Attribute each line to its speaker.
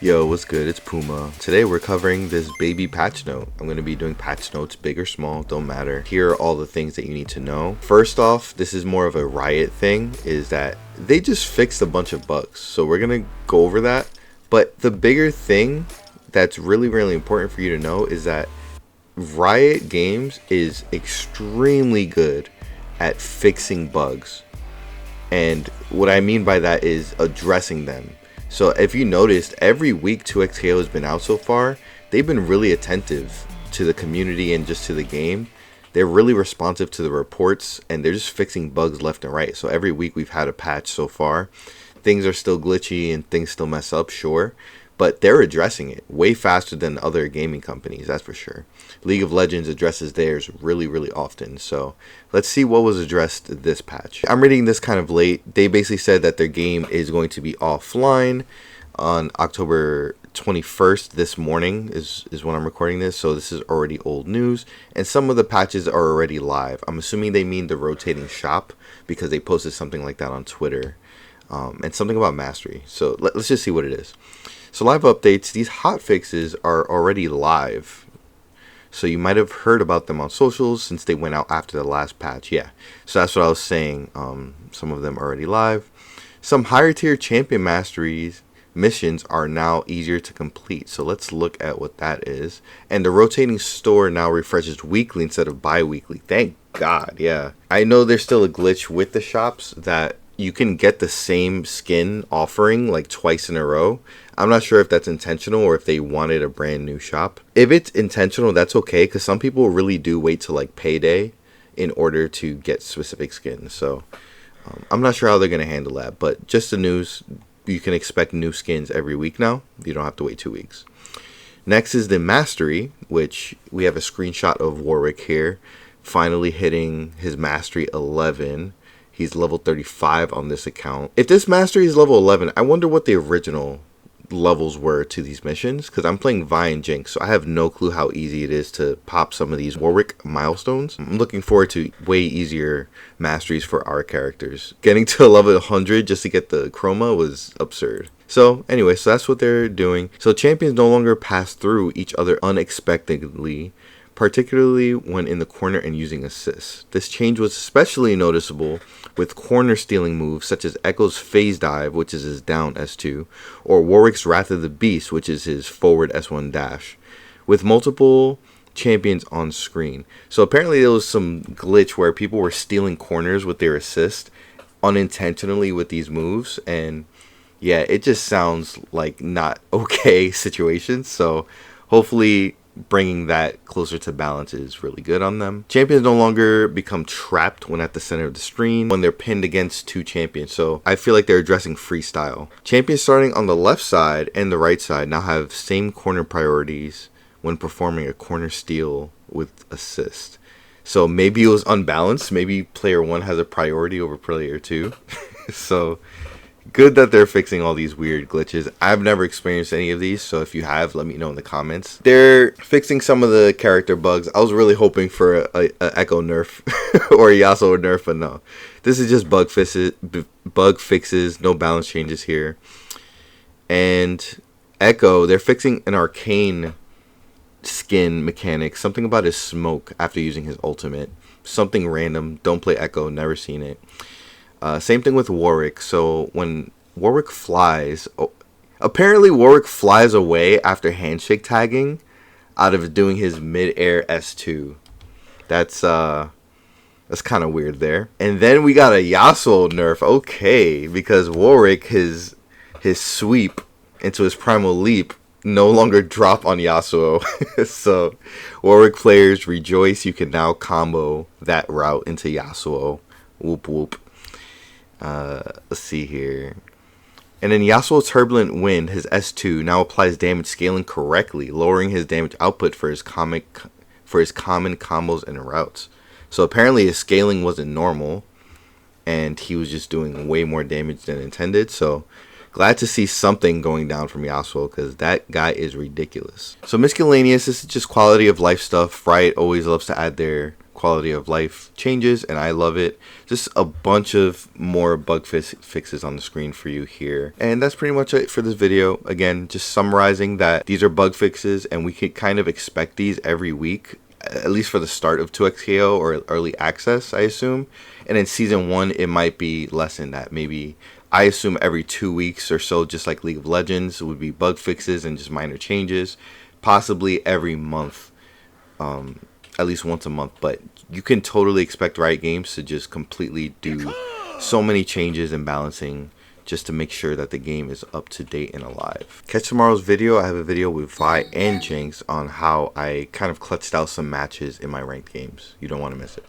Speaker 1: Yo, what's good? It's Puma. Today we're covering this baby patch note. I'm going to be doing patch notes, big or small, don't matter. Here are all the things that you need to know. First off, this is more of a Riot thing, is that they just fixed a bunch of bugs. So we're going to go over that. But the bigger thing that's really important for you to know is that Riot Games is extremely good at fixing bugs. And what I mean by that is addressing them. So if you noticed, every week 2XKO has been out so far, they've been really attentive to the community and just to the game. They're really responsive to the reports, and they're just fixing bugs left and right. So every week we've had a patch so far. Things are still glitchy and things still mess up, sure. But they're addressing it way faster than other gaming companies, that's for sure. League of Legends addresses theirs really often. So let's see what was addressed this patch. I'm reading this kind of late. They basically said that their game is going to be offline on October 21st. This morning is when I'm recording this. So this is already old news. And some of the patches are already live. I'm assuming they mean the rotating shop because they posted something like that on Twitter. And something about mastery. So let's just see what it is. So live updates, these hotfixes are already live. So you might have heard about them on socials since they went out after the last patch. Yeah, so that's what I was saying. Some of them are already live. Some higher tier champion masteries missions are now easier to complete. So let's look at what that is. And the rotating store now refreshes weekly instead of bi-weekly. Thank God, yeah. I know there's still a glitch with the shops that you can get the same skin offering like twice in a row. I'm not sure if that's intentional or if they wanted a brand new shop. If it's intentional, that's okay, because some people really do wait till like payday in order to get specific skins. So I'm not sure how they're going to handle that, but just the news, you can expect new skins every week now. You don't have to wait 2 weeks. Next is the mastery, which we have a screenshot of Warwick here, finally hitting his mastery 11. He's level 35 on this account. If this mastery is level 11, I wonder what the original levels were to these missions, because I'm playing Vi and Jinx, so I have no clue how easy it is to pop some of these Warwick milestones. I'm looking forward to way easier masteries for our characters. Getting to level 100 just to get the chroma was absurd. So anyway, so that's what they're doing. So champions no longer pass through each other unexpectedly, particularly when in the corner and using assists. This change was especially noticeable with corner stealing moves such as Echo's Phase Dive, which is his down S2, or Warwick's Wrath of the Beast, which is his forward S1 dash, with multiple champions on screen. So apparently there was some glitch where people were stealing corners with their assist unintentionally with these moves, and yeah, it just sounds like not okay situations. So hopefully bringing that closer to balance is really good on them. Champions no longer become trapped when at the center of the screen when they're pinned against two champions. So I feel like they're addressing freestyle. Champions starting on the left side and the right side now have same corner priorities when performing a corner steal with assist. So maybe it was unbalanced. Maybe player 1 has a priority over player 2. So good that they're fixing all these weird glitches. I've never experienced any of these, so if you have, let me know in the comments. They're fixing some of the character bugs. I was really hoping for a Echo nerf or a Yasuo nerf, but no. This is just bug fixes, no balance changes here. And Echo, they're fixing an arcane skin mechanic, something about his smoke after using his ultimate. Something random. Don't play Echo, never seen it. Same thing with Warwick. So when Warwick flies, apparently Warwick flies away after handshake tagging out of doing his mid-air S2. That's kind of weird there. And then we got a Yasuo nerf. Okay, because Warwick, his sweep into his primal leap no longer drop on Yasuo. So Warwick players rejoice. You can now combo that route into Yasuo. Whoop whoop. Let's see here. And in Yasuo's Turbulent Wind, his S2 now applies damage scaling correctly, lowering his damage output for his common combos and routes. So apparently his scaling wasn't normal, and he was just doing way more damage than intended. So glad to see something going down from Yasuo, because that guy is ridiculous. So miscellaneous, this is just quality of life stuff. Riot always loves to add their quality of life changes, and I love it. Just a bunch of more bug fixes on the screen for you here. And that's pretty much it for this video. Again, just summarizing that these are bug fixes, and we could kind of expect these every week, at least for the start of 2xKO or early access, I assume. And in season 1, it might be less than that. Maybe, I assume, every 2 weeks or so, just like League of Legends, would be bug fixes and just minor changes. Possibly every month, at least once a month. But you can totally expect Riot Games to just completely do so many changes and balancing just to make sure that the game is up to date and alive. Catch tomorrow's video. I have a video with Vi and Jinx on how I kind of clutched out some matches in my ranked games. You don't want to miss it.